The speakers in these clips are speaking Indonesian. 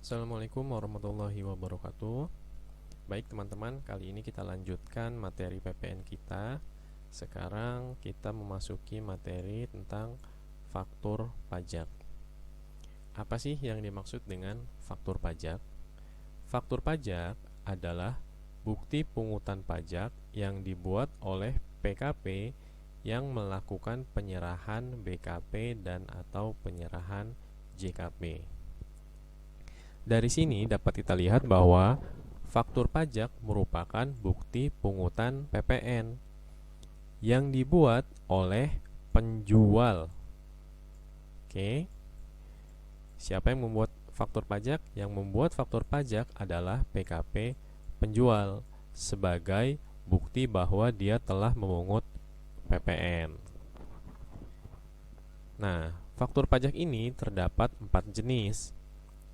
Assalamualaikum warahmatullahi wabarakatuh. Baik teman-teman, kali ini kita lanjutkan materi PPN kita. Sekarang kita memasuki materi tentang faktur pajak. Apa sih yang dimaksud dengan faktur pajak? Faktur pajak adalah bukti pungutan pajak yang dibuat oleh PKP yang melakukan penyerahan BKP dan atau penyerahan JKP. Dari sini dapat kita lihat bahwa faktur pajak merupakan bukti pungutan PPN yang dibuat oleh penjual. Oke. Siapa yang membuat faktur pajak? Yang membuat faktur pajak adalah PKP penjual sebagai bukti bahwa dia telah memungut PPN. Nah, faktur pajak ini terdapat 4 jenis.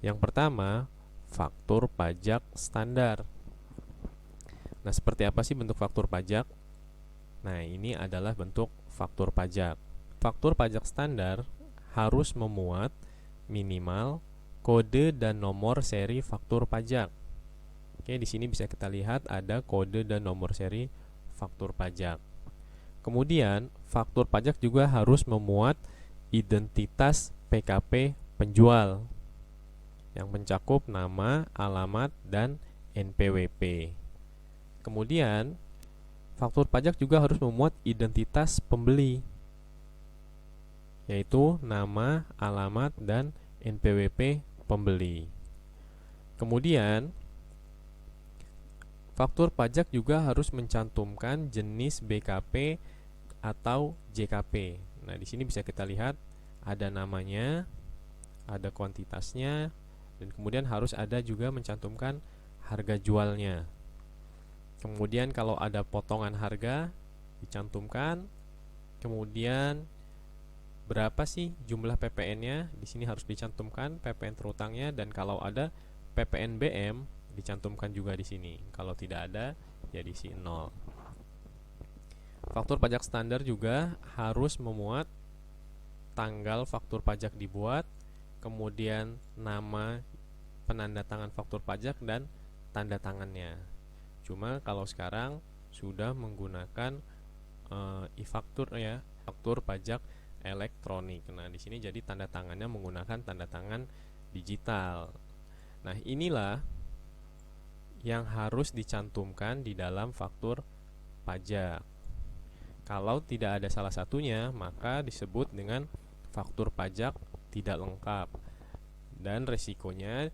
Yang pertama, faktur pajak standar. Nah, seperti apa sih bentuk faktur pajak? Nah, ini adalah bentuk faktur pajak. Faktur pajak standar harus memuat minimal kode dan nomor seri faktur pajak. Oke, di sini bisa kita lihat ada kode dan nomor seri faktur pajak. Kemudian, faktur pajak juga harus memuat identitas PKP penjual yang mencakup nama, alamat, dan NPWP. Kemudian, faktur pajak juga harus memuat identitas pembeli, yaitu nama, alamat, dan NPWP pembeli. Kemudian, faktur pajak juga harus mencantumkan jenis BKP atau JKP. Nah, di sini bisa kita lihat ada namanya, ada kuantitasnya, dan kemudian harus ada juga mencantumkan harga jualnya. Kemudian kalau ada potongan harga dicantumkan. Kemudian berapa sih jumlah PPN-nya? Di sini harus dicantumkan PPN terutangnya, dan kalau ada PPN BM dicantumkan juga di sini. Kalau tidak ada ya diisi 0. Faktur pajak standar juga harus memuat tanggal faktur pajak dibuat, kemudian nama penanda tangan faktur pajak dan tanda tangannya. Cuma kalau sekarang sudah menggunakan e-faktur ya, faktur pajak elektronik. Nah, di sini jadi tanda tangannya menggunakan tanda tangan digital. Nah, inilah yang harus dicantumkan di dalam faktur pajak. Kalau tidak ada salah satunya, maka disebut dengan faktur pajak tidak lengkap. Dan resikonya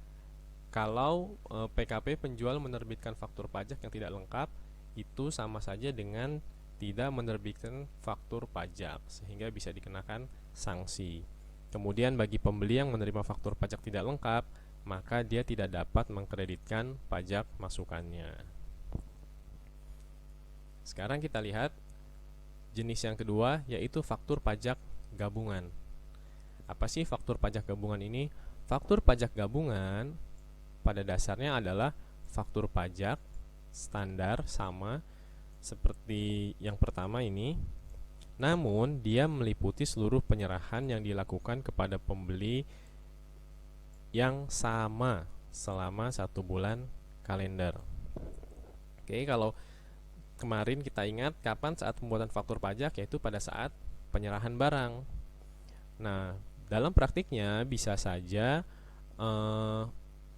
kalau PKP penjual menerbitkan faktur pajak yang tidak lengkap, itu sama saja dengan tidak menerbitkan faktur pajak, sehingga bisa dikenakan sanksi. Kemudian bagi pembeli yang menerima faktur pajak tidak lengkap, maka dia tidak dapat mengkreditkan pajak masukannya. Sekarang kita lihat jenis yang kedua, yaitu faktur pajak gabungan. Apa sih faktur pajak gabungan ini? Faktur pajak gabungan pada dasarnya adalah faktur pajak standar sama seperti yang pertama ini, namun dia meliputi seluruh penyerahan yang dilakukan kepada pembeli yang sama selama 1 bulan kalender. Oke, kalau kemarin kita ingat kapan saat pembuatan faktur pajak, yaitu pada saat penyerahan barang. Nah, dalam praktiknya bisa saja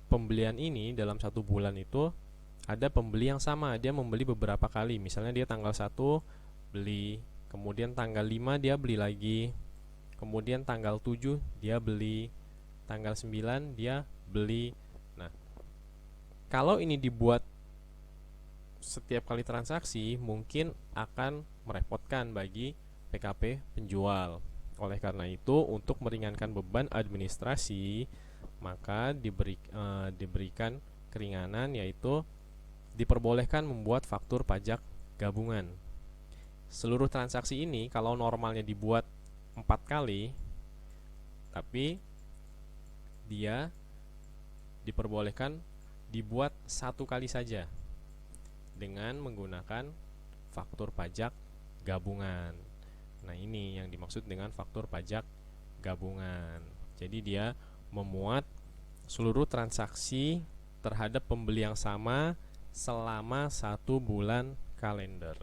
pembelian ini dalam 1 bulan itu ada pembeli yang sama, dia membeli beberapa kali. Misalnya dia tanggal 1 beli, kemudian tanggal 5 dia beli lagi, kemudian tanggal 7 dia beli, tanggal 9 dia beli. Nah, kalau ini dibuat setiap kali transaksi, mungkin akan merepotkan bagi PKP penjual. Oleh karena itu, untuk meringankan beban administrasi, maka diberikan keringanan, yaitu diperbolehkan membuat faktur pajak gabungan. Seluruh transaksi ini kalau normalnya dibuat 4 kali, tapi dia diperbolehkan dibuat 1 kali saja dengan menggunakan faktur pajak gabungan. Nah, ini yang dimaksud dengan faktur pajak gabungan. Jadi dia memuat seluruh transaksi terhadap pembeli yang sama selama 1 bulan kalender.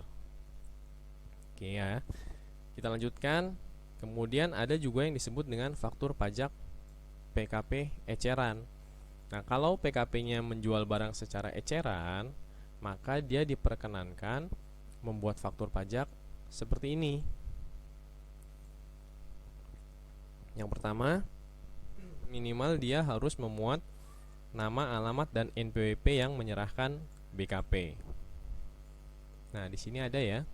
Oke ya, kita lanjutkan. Kemudian ada juga yang disebut dengan faktur pajak PKP eceran. Nah, kalau PKP-nya menjual barang secara eceran, maka dia diperkenankan membuat faktur pajak seperti ini. Yang pertama, minimal dia harus memuat nama, alamat, dan NPWP yang menyerahkan BKP. Nah, di sini ada ya.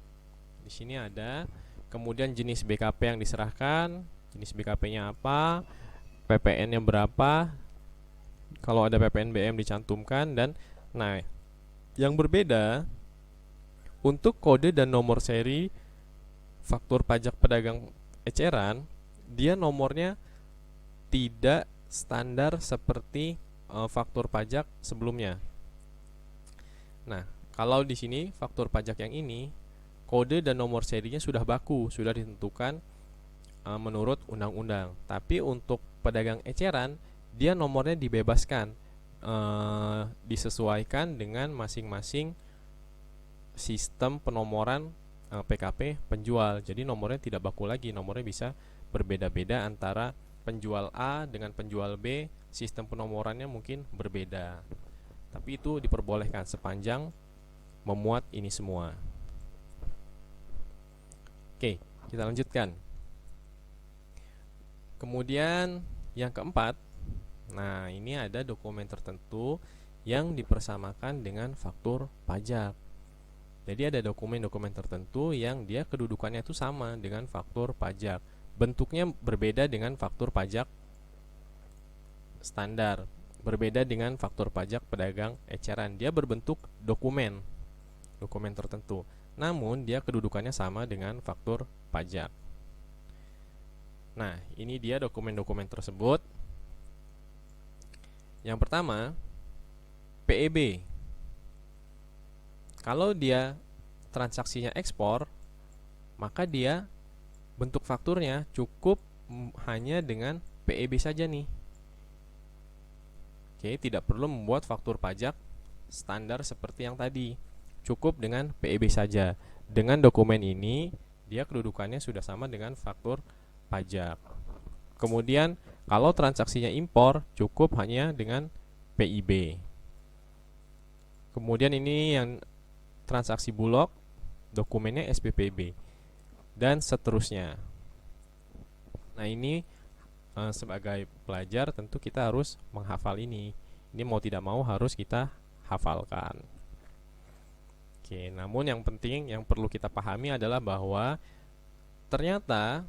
Di sini ada. Kemudian jenis BKP yang diserahkan, jenis BKP-nya apa, PPN-nya berapa, kalau ada PPNBM dicantumkan, dan nah, yang berbeda untuk kode dan nomor seri faktur pajak pedagang eceran, dia nomornya tidak standar seperti faktur pajak sebelumnya. Nah, kalau di sini faktur pajak yang ini, kode dan nomor serinya sudah baku, sudah ditentukan menurut undang-undang. Tapi untuk pedagang eceran, dia nomornya dibebaskan, disesuaikan dengan masing-masing sistem penomoran PKP penjual. Jadi nomornya tidak baku lagi, nomornya bisa berbeda-beda antara penjual A dengan penjual B, sistem penomorannya mungkin berbeda. Tapi itu diperbolehkan sepanjang memuat ini semua. Oke, kita lanjutkan. Kemudian yang keempat, nah ini ada dokumen tertentu yang dipersamakan dengan faktur pajak. Jadi ada dokumen-dokumen tertentu yang dia kedudukannya itu sama dengan faktur pajak. Bentuknya berbeda dengan faktur pajak standar, berbeda dengan faktur pajak pedagang eceran. Dia berbentuk dokumen tertentu, namun dia kedudukannya sama dengan faktur pajak. Nah, ini dia dokumen-dokumen tersebut. Yang pertama, PEB. Kalau dia transaksinya ekspor, maka dia bentuk fakturnya cukup hanya dengan PEB saja nih. Oke, tidak perlu membuat faktur pajak standar seperti yang tadi. Cukup dengan PEB saja. Dengan dokumen ini, dia kedudukannya sudah sama dengan faktur pajak. Kemudian, kalau transaksinya impor, cukup hanya dengan PIB. Kemudian ini yang transaksi bulog, dokumennya SPPB, dan seterusnya. Nah, ini sebagai pelajar tentu kita harus menghafal ini. Ini mau tidak mau harus kita hafalkan. Oke, namun yang penting yang perlu kita pahami adalah bahwa ternyata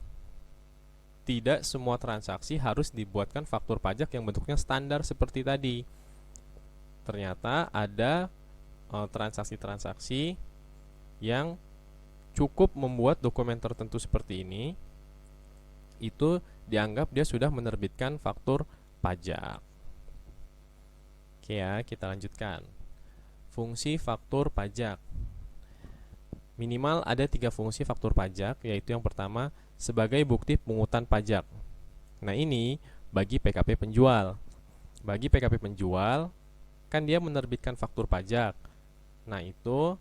tidak semua transaksi harus dibuatkan faktur pajak yang bentuknya standar seperti tadi. Ternyata ada transaksi-transaksi yang cukup membuat dokumen tertentu seperti ini, itu dianggap dia sudah menerbitkan faktur pajak. Oke ya, kita lanjutkan. Fungsi faktur pajak. Minimal ada 3 fungsi faktur pajak, yaitu yang pertama sebagai bukti pungutan pajak. Nah, ini bagi PKP penjual. Bagi PKP penjual, kan dia menerbitkan faktur pajak. Nah, itu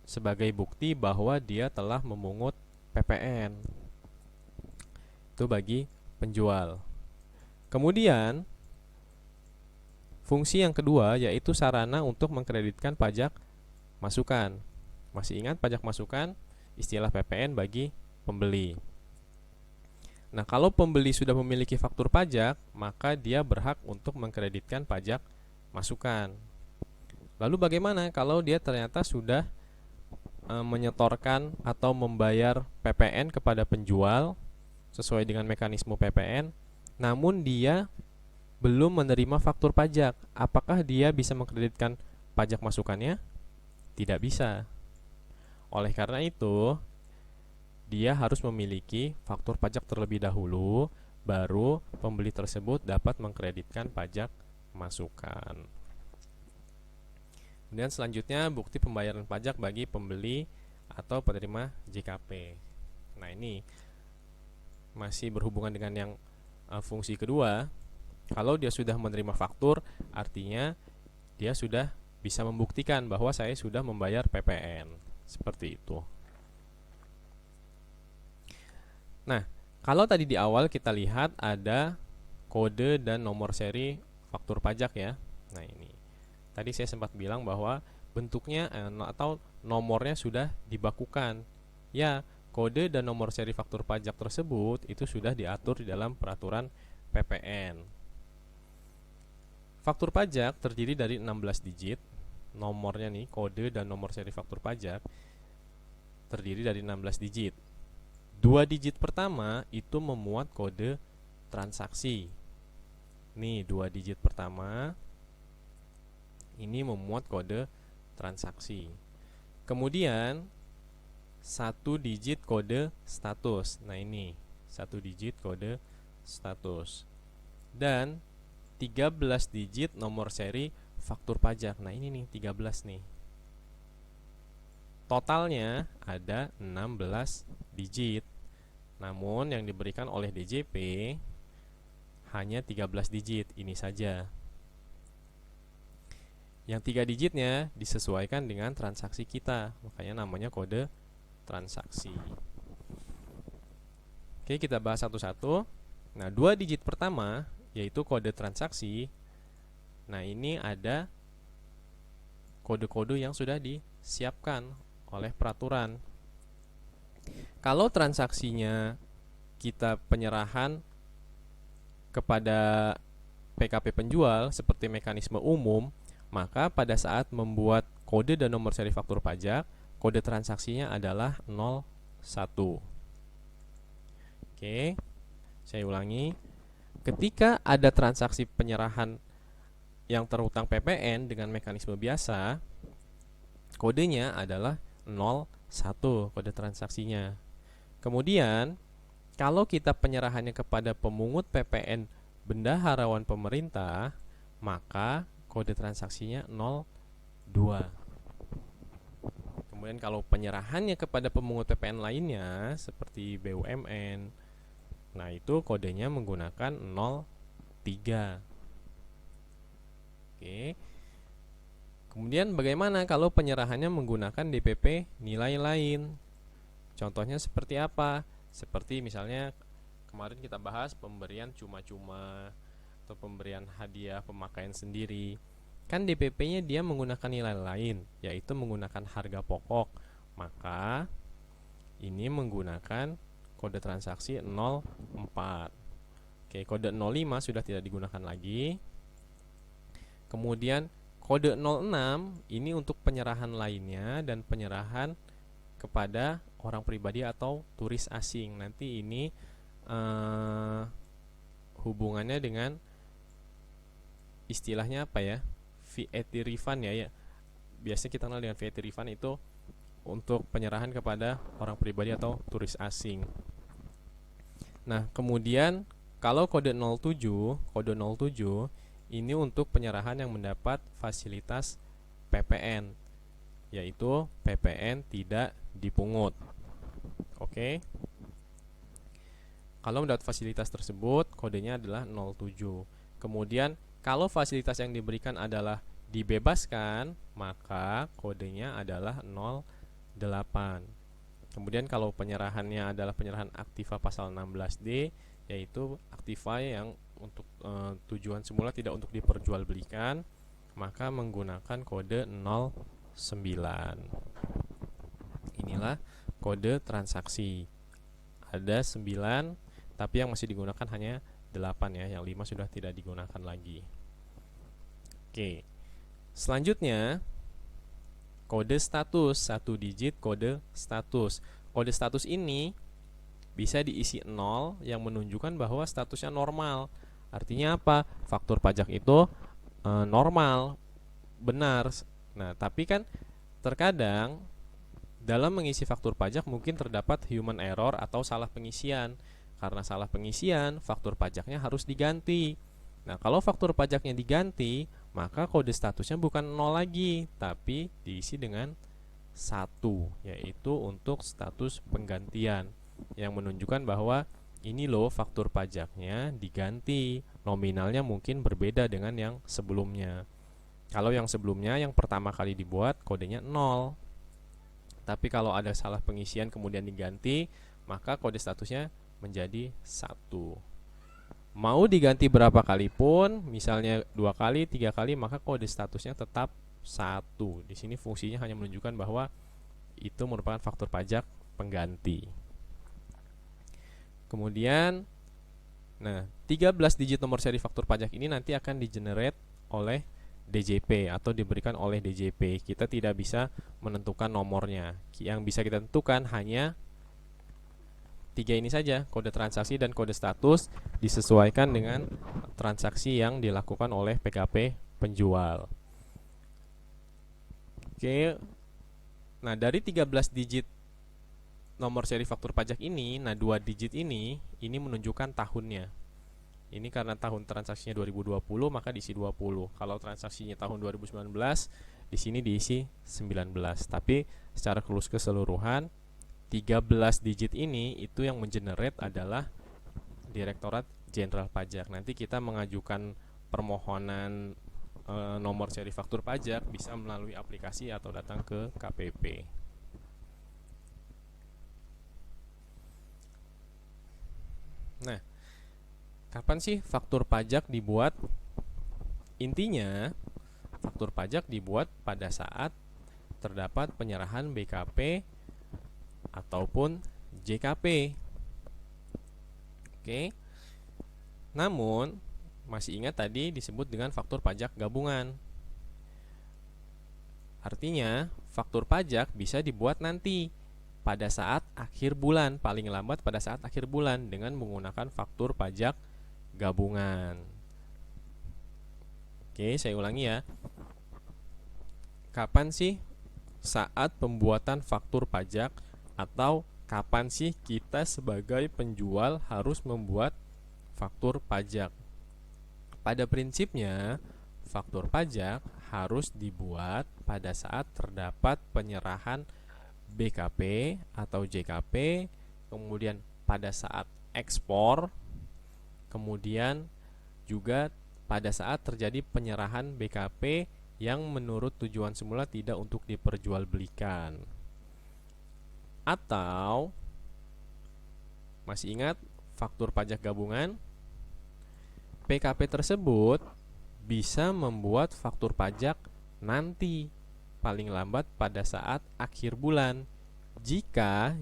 sebagai bukti bahwa dia telah memungut PPN. Itu bagi penjual. Kemudian fungsi yang kedua yaitu sarana untuk mengkreditkan pajak masukan. Masih ingat pajak masukan? Istilah PPN bagi pembeli. Nah, kalau pembeli sudah memiliki faktur pajak, maka dia berhak untuk mengkreditkan pajak masukan. Lalu bagaimana kalau dia ternyata sudah menyetorkan atau membayar PPN kepada penjual sesuai dengan mekanisme PPN, namun dia belum menerima faktur pajak? Apakah dia bisa mengkreditkan pajak masukannya? Tidak bisa. Oleh karena itu, dia harus memiliki faktur pajak terlebih dahulu, baru pembeli tersebut dapat mengkreditkan pajak masukan. Kemudian selanjutnya bukti pembayaran pajak bagi pembeli atau penerima JKP. Nah, ini masih berhubungan dengan yang fungsi kedua. Kalau dia sudah menerima faktur, artinya dia sudah bisa membuktikan bahwa saya sudah membayar PPN. Seperti itu. Nah, kalau tadi di awal kita lihat ada kode dan nomor seri faktur pajak ya. Nah, ini. Tadi saya sempat bilang bahwa bentuknya atau nomornya sudah dibakukan. Ya, kode dan nomor seri faktur pajak tersebut itu sudah diatur di dalam peraturan PPN. Faktur pajak terdiri dari 16 digit. Nomornya nih, kode dan nomor seri faktur pajak terdiri dari 16 digit. 2 digit pertama itu memuat kode transaksi. Nih, 2 digit pertama ini memuat kode transaksi. Kemudian 1 digit kode status. Nah, ini 1 digit kode status. Dan 13 digit nomor seri faktur pajak. Nah, ini nih 13 nih. Totalnya ada 16 digit. Namun yang diberikan oleh DJP hanya 13 digit, ini saja. Yang 3 digitnya disesuaikan dengan transaksi kita, makanya namanya kode transaksi. Oke, kita bahas satu-satu. Nah, 2 digit pertama yaitu kode transaksi. Nah, ini ada kode-kode yang sudah disiapkan oleh peraturan. Kalau transaksinya kita penyerahan kepada PKP penjual seperti mekanisme umum, maka pada saat membuat kode dan nomor seri faktur pajak, kode transaksinya adalah 01. Oke, saya ulangi. Ketika ada transaksi penyerahan yang terhutang PPN dengan mekanisme biasa, kodenya adalah 01, kode transaksinya. Kemudian, kalau kita penyerahannya kepada pemungut PPN bendaharawan pemerintah, maka kode transaksinya 02. Kemudian kalau penyerahannya kepada pemungut PPN lainnya seperti BUMN, nah itu kodenya menggunakan 03. Oke. Kemudian bagaimana kalau penyerahannya menggunakan DPP nilai lain? Contohnya seperti apa? Seperti misalnya kemarin kita bahas pemberian cuma-cuma atau pemberian hadiah pemakaian sendiri. Kan DPP-nya dia menggunakan nilai lain, yaitu menggunakan harga pokok. Maka ini menggunakan kode transaksi 04. Oke, kode 05 sudah tidak digunakan lagi. Kemudian kode 06 ini untuk penyerahan lainnya dan penyerahan kepada orang pribadi atau turis asing. Nanti ini hubungannya dengan istilahnya apa ya? VAT refund ya. Biasanya kita kenal dengan VAT refund itu untuk penyerahan kepada orang pribadi atau turis asing. Nah, kemudian kalau kode 07 ini untuk penyerahan yang mendapat fasilitas PPN, yaitu PPN tidak dipungut. Oke. Kalau mendapat fasilitas tersebut, kodenya adalah 07. Kemudian, kalau fasilitas yang diberikan adalah dibebaskan, maka kodenya adalah 08. Kemudian kalau penyerahannya adalah penyerahan aktiva pasal 16D, yaitu aktiva yang untuk tujuan semula tidak untuk diperjualbelikan, maka menggunakan kode 09. Inilah kode transaksi. Ada 9, tapi yang masih digunakan hanya 8 ya, yang 5 sudah tidak digunakan lagi. Oke. Selanjutnya kode status, 1 digit kode status. Kode status ini bisa diisi 0 yang menunjukkan bahwa statusnya normal. Artinya apa? Faktur pajak itu normal, benar. Nah, tapi kan terkadang dalam mengisi faktur pajak mungkin terdapat human error atau salah pengisian. Karena salah pengisian, faktur pajaknya harus diganti. Nah, kalau faktur pajaknya diganti, maka kode statusnya bukan 0 lagi, tapi diisi dengan 1, yaitu untuk status penggantian, yang menunjukkan bahwa ini loh faktur pajaknya diganti, nominalnya mungkin berbeda dengan yang sebelumnya. Kalau yang sebelumnya yang pertama kali dibuat kodenya 0. Tapi kalau ada salah pengisian kemudian diganti, maka kode statusnya menjadi 1. Mau diganti berapa kali pun, misalnya 2 kali, 3 kali, maka kode statusnya tetap 1. Di sini fungsinya hanya menunjukkan bahwa itu merupakan faktur pajak pengganti. Kemudian, nah 13 digit nomor seri faktur pajak ini nanti akan di-generate oleh DJP atau diberikan oleh DJP. Kita tidak bisa menentukan nomornya. Yang bisa kita tentukan hanya 3 ini saja, kode transaksi dan kode status, disesuaikan dengan transaksi yang dilakukan oleh PKP penjual. Oke. Nah, dari 13 digit nomor seri faktur pajak ini, nah 2 digit ini menunjukkan tahunnya. Ini karena tahun transaksinya 2020 maka diisi 20. Kalau transaksinya tahun 2019 di sini diisi 19. Tapi secara keseluruhan 13 digit ini itu yang mengenerate adalah Direktorat Jenderal Pajak. Nanti kita mengajukan permohonan nomor seri faktur pajak bisa melalui aplikasi atau datang ke KPP. Nah, kapan sih faktur pajak dibuat? Intinya, faktur pajak dibuat pada saat terdapat penyerahan BKP ataupun JKP. Oke. Namun, masih ingat tadi disebut dengan faktur pajak gabungan. Artinya, faktur pajak bisa dibuat nanti pada saat akhir bulan, paling lambat pada saat akhir bulan dengan menggunakan faktur pajak gabungan. Oke, saya ulangi ya. Kapan sih saat pembuatan faktur pajak atau kapan sih kita sebagai penjual harus membuat faktur pajak? Pada prinsipnya, faktur pajak harus dibuat pada saat terdapat penyerahan BKP atau JKP, kemudian pada saat ekspor, kemudian juga pada saat terjadi penyerahan BKP yang menurut tujuan semula tidak untuk diperjualbelikan. Atau masih ingat faktur pajak gabungan? PKP tersebut bisa membuat faktur pajak nanti paling lambat pada saat akhir bulan jika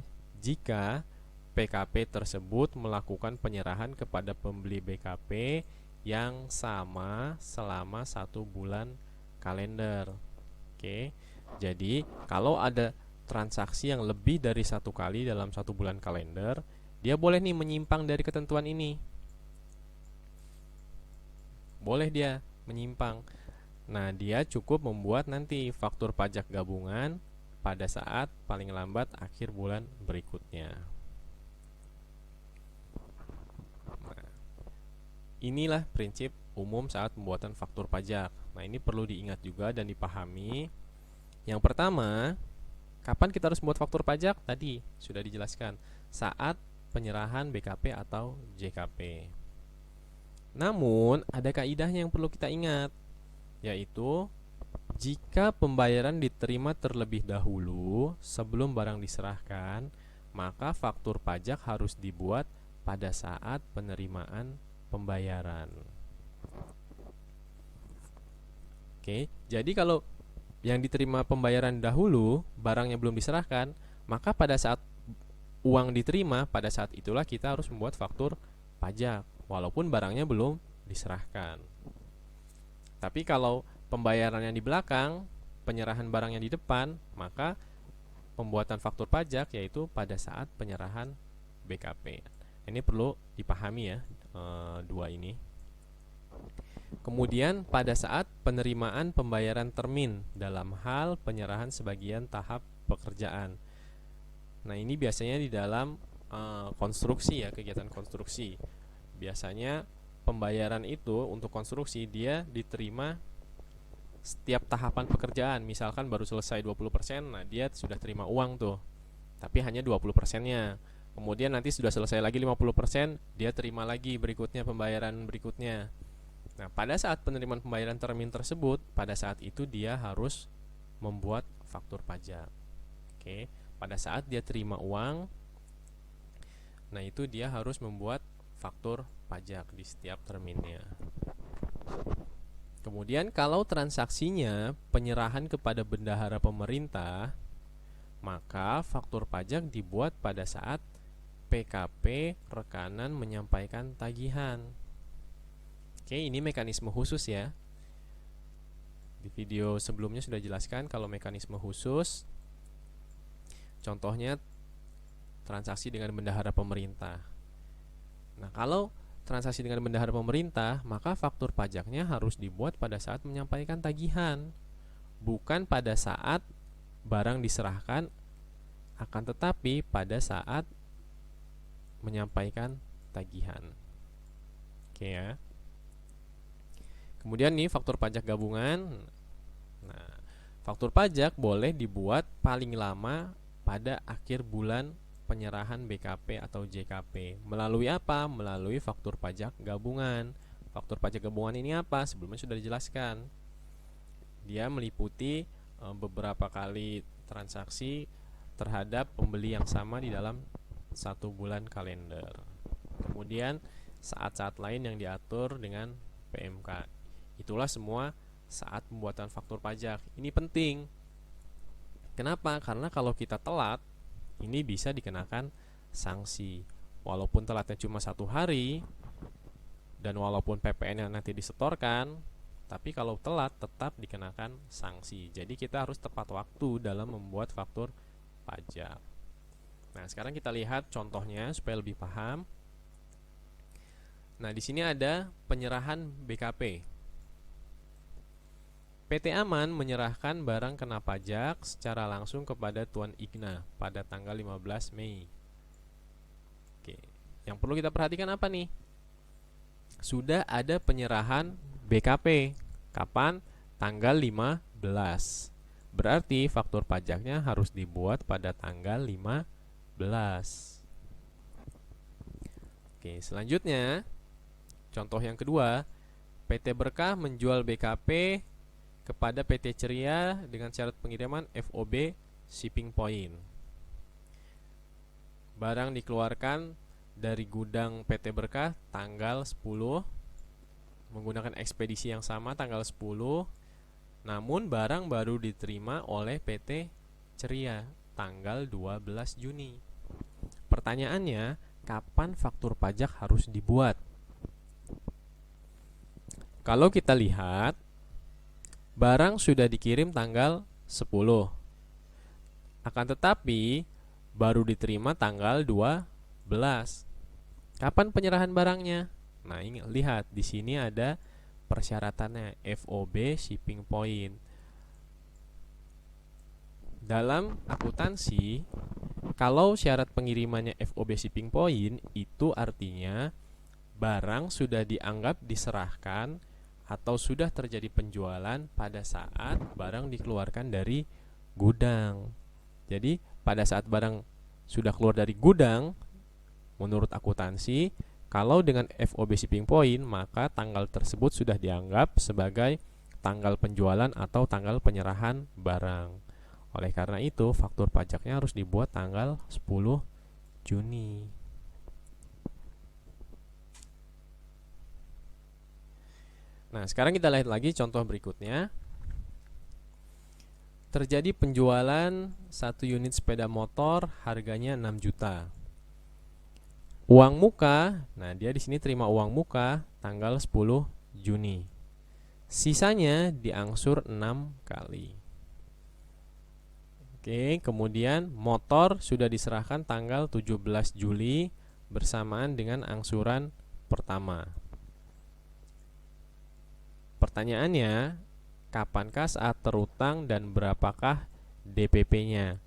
PKP tersebut melakukan penyerahan kepada pembeli BKP yang sama selama 1 bulan kalender. Oke, jadi kalau ada transaksi yang lebih dari 1 kali dalam 1 bulan kalender, dia boleh nih menyimpang dari ketentuan ini. Boleh dia menyimpang. Nah, dia cukup membuat nanti faktur pajak gabungan pada saat paling lambat akhir bulan berikutnya. Nah, inilah prinsip umum saat pembuatan faktur pajak. Nah, ini perlu diingat juga dan dipahami. Yang pertama, kapan kita harus membuat faktur pajak? Tadi sudah dijelaskan, saat penyerahan BKP atau JKP. Namun, ada kaidahnya yang perlu kita ingat, yaitu jika pembayaran diterima terlebih dahulu sebelum barang diserahkan, maka faktur pajak harus dibuat pada saat penerimaan pembayaran. Oke, jadi kalau yang diterima pembayaran dahulu, barangnya belum diserahkan, maka pada saat uang diterima, pada saat itulah kita harus membuat faktur pajak, walaupun barangnya belum diserahkan. Tapi kalau pembayarannya di belakang, penyerahan barangnya di depan, maka pembuatan faktur pajak yaitu pada saat penyerahan BKP. Ini perlu dipahami ya, dua ini. Kemudian pada saat penerimaan pembayaran termin dalam hal penyerahan sebagian tahap pekerjaan. Nah, ini biasanya di dalam konstruksi ya, kegiatan konstruksi. Biasanya pembayaran itu untuk konstruksi dia diterima setiap tahapan pekerjaan. Misalkan baru selesai 20%, nah dia sudah terima uang tuh, tapi hanya 20%-nya. Kemudian nanti sudah selesai lagi 50%, dia terima lagi berikutnya pembayaran berikutnya. Nah, pada saat penerimaan pembayaran termin tersebut, pada saat itu dia harus membuat faktur pajak. Oke, pada saat dia terima uang, nah itu dia harus membuat faktur pajak di setiap terminnya. Kemudian kalau transaksinya penyerahan kepada bendahara pemerintah, maka faktur pajak dibuat pada saat PKP rekanan menyampaikan tagihan. Oke, ini mekanisme khusus ya. Di video sebelumnya sudah jelaskan kalau mekanisme khusus. Contohnya transaksi dengan bendahara pemerintah. Nah, kalau transaksi dengan bendahara pemerintah, maka faktur pajaknya harus dibuat pada saat menyampaikan tagihan, bukan pada saat barang diserahkan, akan tetapi pada saat menyampaikan tagihan. Oke ya. Kemudian nih faktur pajak gabungan. Nah, faktur pajak boleh dibuat paling lama pada akhir bulan penyerahan BKP atau JKP. Melalui apa? Melalui faktur pajak gabungan. Faktur pajak gabungan ini apa? Sebelumnya sudah dijelaskan. Dia meliputi beberapa kali transaksi terhadap pembeli yang sama di dalam satu bulan kalender. Kemudian saat-saat lain yang diatur dengan PMK. Itulah semua saat pembuatan faktur pajak. Ini penting. Kenapa? Karena kalau kita telat, ini bisa dikenakan sanksi. Walaupun telatnya cuma 1 hari, dan walaupun PPN-nya nanti disetorkan, tapi kalau telat tetap dikenakan sanksi. Jadi kita harus tepat waktu dalam membuat faktur pajak. Nah, sekarang kita lihat contohnya supaya lebih paham. Nah, di sini ada penyerahan BKP. PT Aman menyerahkan barang kena pajak secara langsung kepada Tuan Igna pada tanggal 15 Mei. Oke, yang perlu kita perhatikan apa nih? Sudah ada penyerahan BKP. Kapan? Tanggal 15. Berarti faktur pajaknya harus dibuat pada tanggal 15. Oke, selanjutnya contoh yang kedua, PT Berkah menjual BKP kepada PT Ceria dengan syarat pengiriman FOB shipping point. Barang dikeluarkan dari gudang PT Berkah tanggal 10 menggunakan ekspedisi yang sama tanggal 10, namun barang baru diterima oleh PT Ceria tanggal 12 Juni. Pertanyaannya, kapan faktur pajak harus dibuat? Kalau kita lihat, barang sudah dikirim tanggal 10. Akan tetapi baru diterima tanggal 12. Kapan penyerahan barangnya? Nah, ini lihat di sini ada persyaratannya FOB shipping point. Dalam akuntansi, kalau syarat pengirimannya FOB shipping point, itu artinya barang sudah dianggap diserahkan atau sudah terjadi penjualan pada saat barang dikeluarkan dari gudang. Jadi, pada saat barang sudah keluar dari gudang, menurut akuntansi, kalau dengan FOB shipping point, maka tanggal tersebut sudah dianggap sebagai tanggal penjualan atau tanggal penyerahan barang. Oleh karena itu, faktur pajaknya harus dibuat tanggal 10 Juni. Nah, sekarang kita lihat lagi contoh berikutnya. Terjadi penjualan 1 unit sepeda motor harganya 6 juta. Uang muka, nah dia di sini terima uang muka tanggal 10 Juni. Sisanya diangsur 6 kali. Oke, kemudian motor sudah diserahkan tanggal 17 Juli bersamaan dengan angsuran pertama. Pertanyaannya, kapankah saat terutang dan berapakah DPP-nya?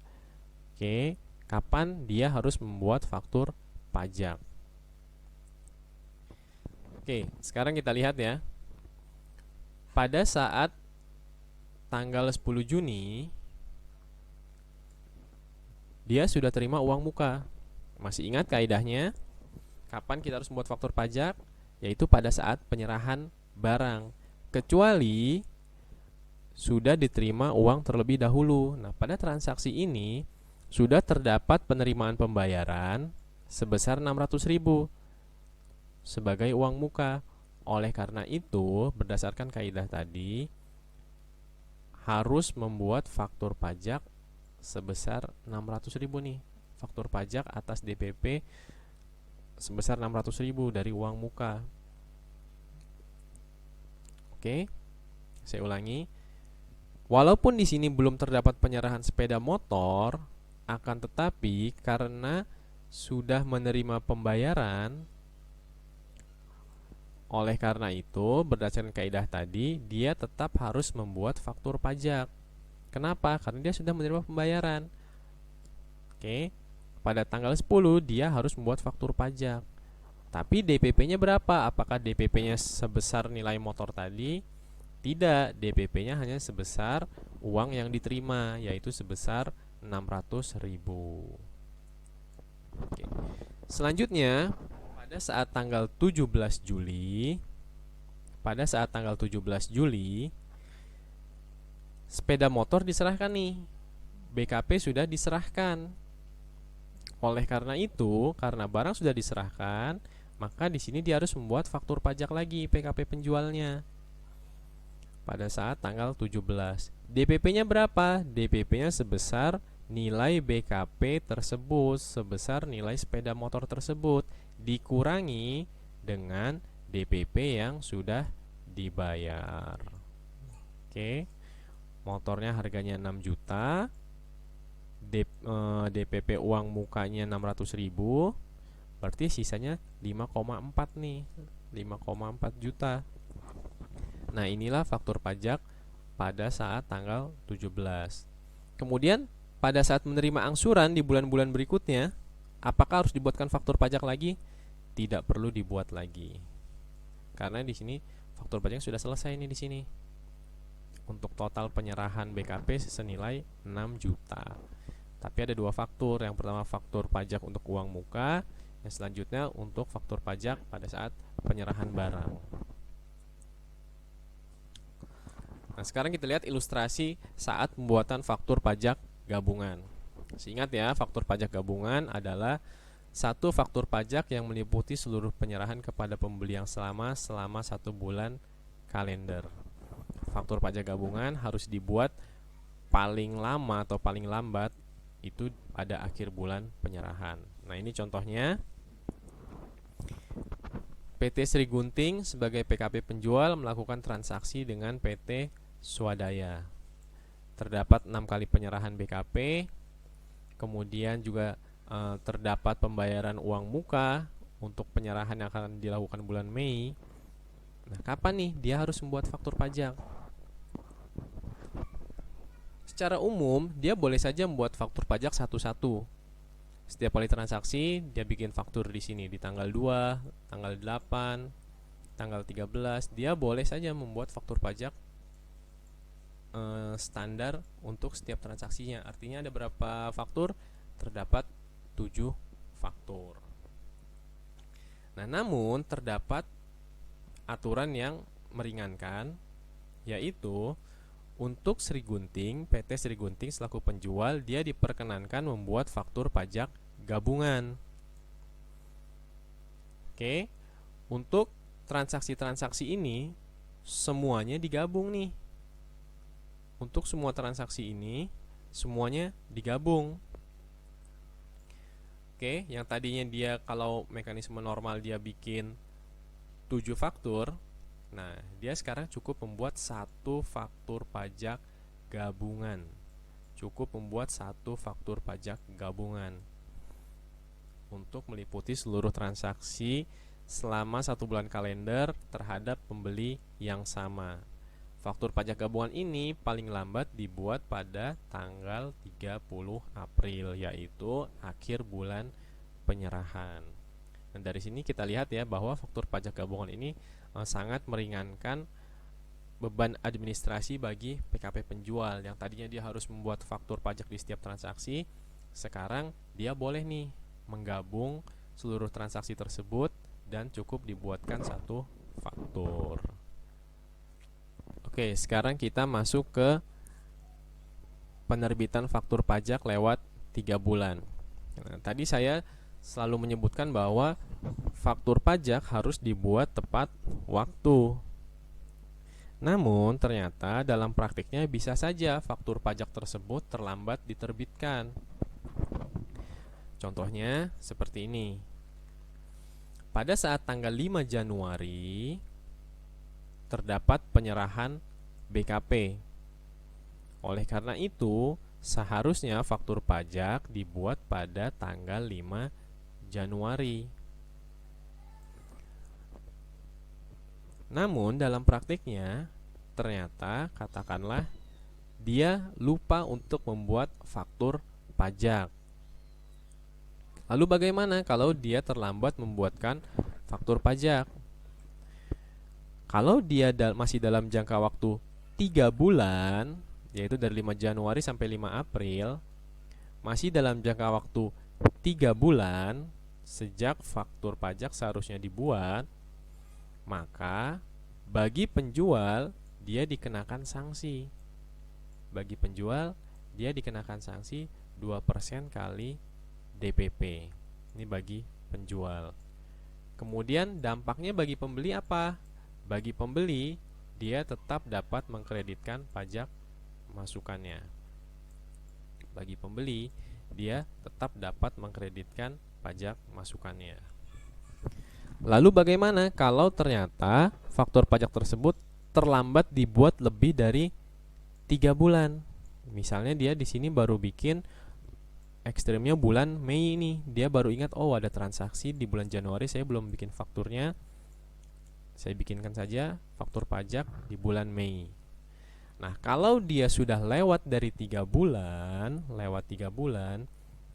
Oke, kapan dia harus membuat faktur pajak? Oke, sekarang kita lihat ya. Pada saat tanggal 10 Juni, dia sudah terima uang muka. Masih ingat kaidahnya? Kapan kita harus membuat faktur pajak? Yaitu pada saat penyerahan barang, kecuali sudah diterima uang terlebih dahulu. Nah, pada transaksi ini sudah terdapat penerimaan pembayaran sebesar 600.000 sebagai uang muka. Oleh karena itu, berdasarkan kaidah tadi, harus membuat faktur pajak sebesar 600.000 nih. Faktur pajak atas DPP sebesar 600.000 dari uang muka. Oke, saya ulangi. Walaupun di sini belum terdapat penyerahan sepeda motor, akan tetapi karena sudah menerima pembayaran, oleh karena itu berdasarkan kaidah tadi, dia tetap harus membuat faktur pajak. Kenapa? Karena dia sudah menerima pembayaran. Oke, pada tanggal 10 dia harus membuat faktur pajak. Tapi DPP-nya berapa? Apakah DPP-nya sebesar nilai motor tadi? Tidak, DPP-nya hanya sebesar uang yang diterima, yaitu sebesar 600.000. Oke. Selanjutnya, pada saat tanggal 17 Juli, sepeda motor diserahkan nih. BKP sudah diserahkan. Oleh karena itu, karena barang sudah diserahkan, maka di sini dia harus membuat faktur pajak lagi PKP penjualnya. Pada saat tanggal 17. DPP-nya berapa? DPP-nya sebesar nilai BKP tersebut, sebesar nilai sepeda motor tersebut, dikurangi dengan DPP yang sudah dibayar. Oke. Motornya harganya 6 juta. DPP uang mukanya 600.000. Berarti sisanya 5,4 nih. 5,4 juta. Nah, inilah faktur pajak pada saat tanggal 17. Kemudian pada saat menerima angsuran di bulan-bulan berikutnya, apakah harus dibuatkan faktur pajak lagi? Tidak perlu dibuat lagi. Karena di sini faktur pajak sudah selesai nih di sini. Untuk total penyerahan BKP senilai 6 juta. Tapi ada dua faktur. Yang pertama faktur pajak untuk uang muka, yang selanjutnya untuk faktur pajak pada saat penyerahan barang. Nah, sekarang kita lihat ilustrasi saat pembuatan faktur pajak gabungan. Ingat ya, faktur pajak gabungan adalah satu faktur pajak yang meliputi seluruh penyerahan kepada pembeli yang selama 1 bulan kalender. Faktur pajak gabungan harus dibuat paling lama atau paling lambat itu pada akhir bulan penyerahan. Nah, ini contohnya. PT Sri Gunting sebagai PKP penjual melakukan transaksi dengan PT Swadaya. Terdapat 6 kali penyerahan BKP. Kemudian juga terdapat pembayaran uang muka untuk penyerahan yang akan dilakukan bulan Mei. Nah, kapan nih dia harus membuat faktur pajak? Secara umum, dia boleh saja membuat faktur pajak satu-satu. Setiap kali transaksi, dia bikin faktur di sini di tanggal 2, tanggal 8, tanggal 13. Dia boleh saja membuat faktur pajak standar untuk setiap transaksinya. Artinya ada berapa faktur? Terdapat 7 faktur. Nah, namun terdapat aturan yang meringankan, yaitu untuk Sri Gunting, PT Sri Gunting selaku penjual, dia diperkenankan membuat faktur pajak gabungan. Oke, untuk transaksi-transaksi ini semuanya digabung nih. Untuk semua transaksi ini semuanya digabung. Oke, yang tadinya dia kalau mekanisme normal dia bikin 7 faktur, nah dia sekarang cukup membuat 1 faktur pajak gabungan. Cukup membuat 1 faktur pajak gabungan untuk meliputi seluruh transaksi selama 1 bulan kalender terhadap pembeli yang sama. Faktur pajak gabungan ini paling lambat dibuat pada tanggal 30 April, yaitu akhir bulan penyerahan. Dan dari sini kita lihat ya bahwa faktur pajak gabungan ini sangat meringankan beban administrasi bagi PKP penjual. Yang tadinya dia harus membuat faktur pajak di setiap transaksi, sekarang dia boleh nih menggabung seluruh transaksi tersebut dan cukup dibuatkan satu faktur. Oke, sekarang kita masuk ke penerbitan faktur pajak lewat 3 bulan. Nah, tadi saya selalu menyebutkan bahwa faktur pajak harus dibuat tepat waktu. Namun, ternyata dalam praktiknya bisa saja faktur pajak tersebut terlambat diterbitkan. Contohnya seperti ini. Pada saat tanggal 5 Januari terdapat penyerahan BKP. Oleh karena itu, seharusnya faktur pajak dibuat pada tanggal 5 Januari. Namun dalam praktiknya ternyata katakanlah dia lupa untuk membuat faktur pajak. Lalu bagaimana kalau dia terlambat membuatkan faktur pajak? Kalau dia masih dalam jangka waktu 3 bulan, yaitu dari 5 Januari sampai 5 April, masih dalam jangka waktu 3 bulan sejak faktur pajak seharusnya dibuat, maka bagi penjual dia dikenakan sanksi. Bagi penjual dia dikenakan sanksi 2% kali DPP. Ini bagi penjual. Kemudian dampaknya bagi pembeli apa? Bagi pembeli dia tetap dapat mengkreditkan pajak masukannya. Bagi pembeli dia tetap dapat mengkreditkan pajak masukannya. Lalu bagaimana kalau ternyata faktur pajak tersebut terlambat dibuat lebih dari 3 bulan? Misalnya dia di sini baru bikin ekstrimnya bulan Mei ini. Dia baru ingat, oh ada transaksi di bulan Januari saya belum bikin fakturnya. Saya bikinkan saja faktur pajak di bulan Mei. Nah, kalau dia sudah lewat dari 3 bulan,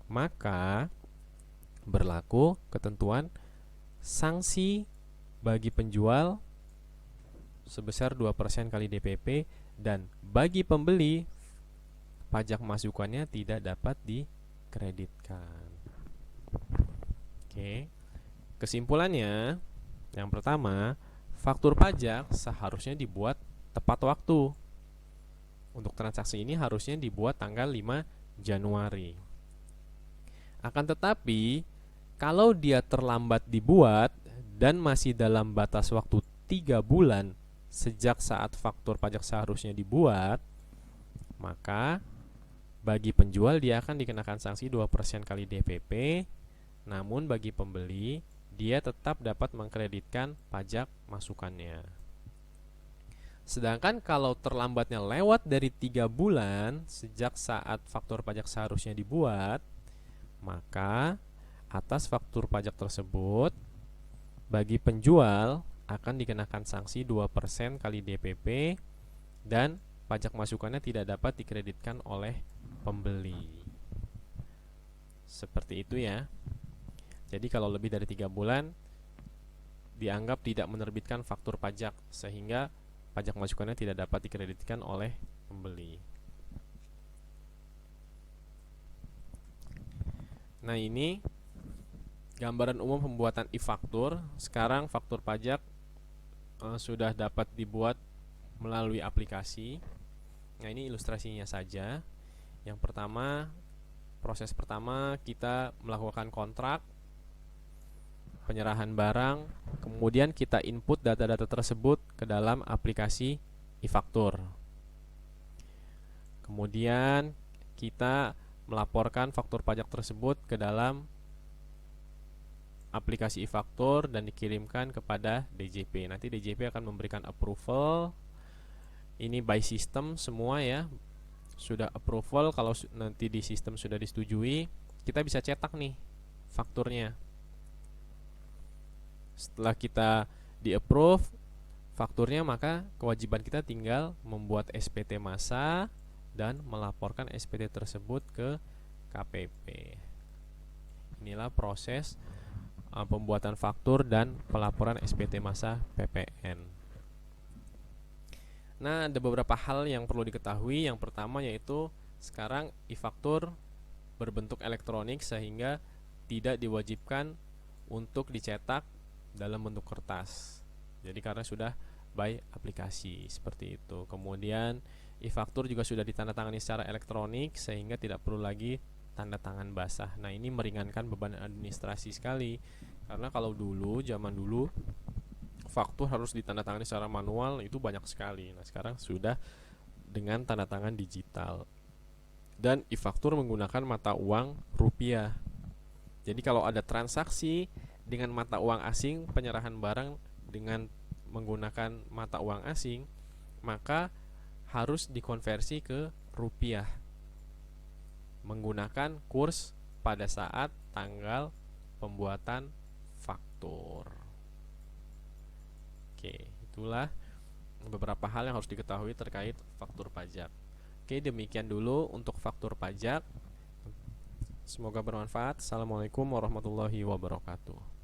maka berlaku ketentuan sanksi bagi penjual sebesar 2% kali DPP, dan bagi pembeli pajak masukannya tidak dapat dikreditkan. Oke. Kesimpulannya, yang pertama, faktur pajak seharusnya dibuat tepat waktu. Untuk transaksi ini harusnya dibuat tanggal 5 Januari. Akan tetapi, kalau dia terlambat dibuat dan masih dalam batas waktu 3 bulan sejak saat faktur pajak seharusnya dibuat, maka bagi penjual dia akan dikenakan sanksi 2% kali DPP. Namun bagi pembeli dia tetap dapat mengkreditkan pajak masukannya. Sedangkan kalau terlambatnya lewat dari 3 bulan sejak saat faktur pajak seharusnya dibuat, maka atas faktur pajak tersebut bagi penjual akan dikenakan sanksi 2% kali DPP dan pajak masukannya tidak dapat dikreditkan oleh pembeli. Seperti itu ya. Jadi kalau lebih dari 3 bulan dianggap tidak menerbitkan faktur pajak, sehingga pajak masukannya tidak dapat dikreditkan oleh pembeli. Nah, ini gambaran umum pembuatan e-faktur. Sekarang faktur pajak sudah dapat dibuat melalui aplikasi. Nah, ini ilustrasinya saja. Yang pertama, proses pertama kita melakukan kontrak penyerahan barang, kemudian kita input data-data tersebut ke dalam aplikasi e-faktur. Kemudian kita melaporkan faktur pajak tersebut ke dalam aplikasi e-faktur dan dikirimkan kepada DJP. Nanti DJP akan memberikan approval. Ini by system semua ya. Sudah approval, kalau nanti di sistem sudah disetujui, kita bisa cetak nih fakturnya. Setelah kita di-approve fakturnya, maka kewajiban kita tinggal membuat SPT massa dan melaporkan SPT tersebut ke KPP. Inilah proses pembuatan faktur dan pelaporan SPT massa PPN. Nah, ada beberapa hal yang perlu diketahui. Yang pertama yaitu sekarang e-faktur berbentuk elektronik, sehingga tidak diwajibkan untuk dicetak dalam bentuk kertas. Jadi karena sudah by aplikasi seperti itu. Kemudian e-faktur juga sudah ditandatangani secara elektronik sehingga tidak perlu lagi tanda tangan basah. Nah, ini meringankan beban administrasi sekali. Karena kalau dulu, zaman dulu, faktur harus ditandatangani secara manual, itu banyak sekali. Nah, sekarang sudah dengan tanda tangan digital. Dan e-faktur menggunakan mata uang rupiah. Jadi kalau ada transaksi dengan mata uang asing, penyerahan barang dengan menggunakan mata uang asing, maka harus dikonversi ke rupiah menggunakan kurs pada saat tanggal pembuatan faktur. Oke, itulah beberapa hal yang harus diketahui terkait faktur pajak. Oke, demikian dulu untuk faktur pajak. Semoga bermanfaat. Assalamualaikum warahmatullahi wabarakatuh.